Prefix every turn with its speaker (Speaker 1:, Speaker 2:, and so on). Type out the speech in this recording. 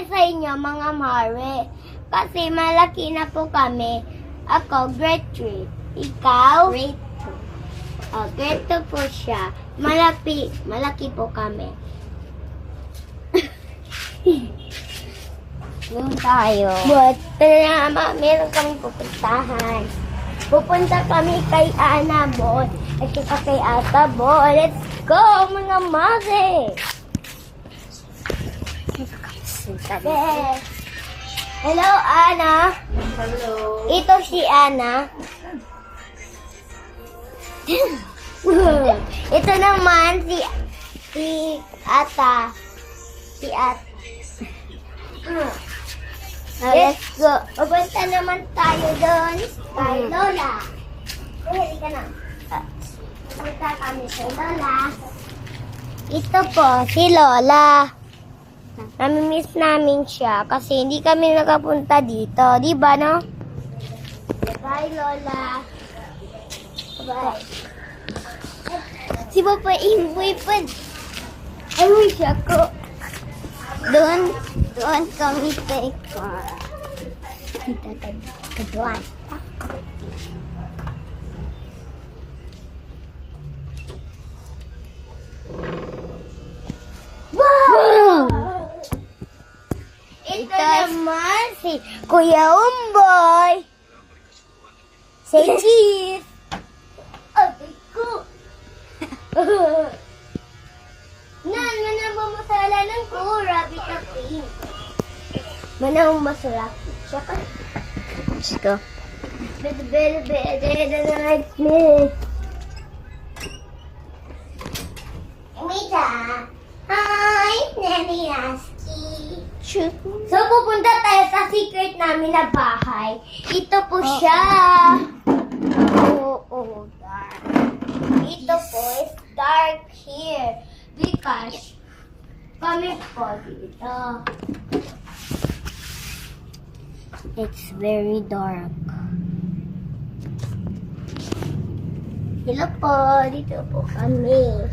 Speaker 1: sa inyo, mga mare. Kasi malaki na po kami. Ako, grade 3. Ikaw? Grade 2. Oh, grade 2 po siya. Malaki po kami. Doon tayo. But, meron kami pupuntahan. Pupunta kami kay Ana Boy. At saka kay Ata Boy. Let's go, mga mare! Yes. Hello, Ana.
Speaker 2: Hello.
Speaker 1: Ito si Ana. Ito naman si Ata. Si Ata. Let's go. Pupunta naman tayo doon kay Lola. Hindi ka na. Pupunta kami kay Lola. Ito po, si Lola. Namimiss namin siya kasi hindi kami nakapunta dito. Di ba, no? Bye, Lola. Bye. Si Papa Imboy pa. I wish ako. Doon kami kay Cora. Kita kaduan. Wow! Ito naman si Kuya Umboy. Say cheese. Abay ko. Manang masala ng Cora, bitapin. Manang masarap. Siya ka. Let's go. Bede like me. Mita. Hi, Nanny Lasky. So, pupunta tayo sa secret namin na bahay. Ito po siya. Oh, dark. Ito po is dark here. Because, kami po dito. It's very dark. Hello po, dito po kami.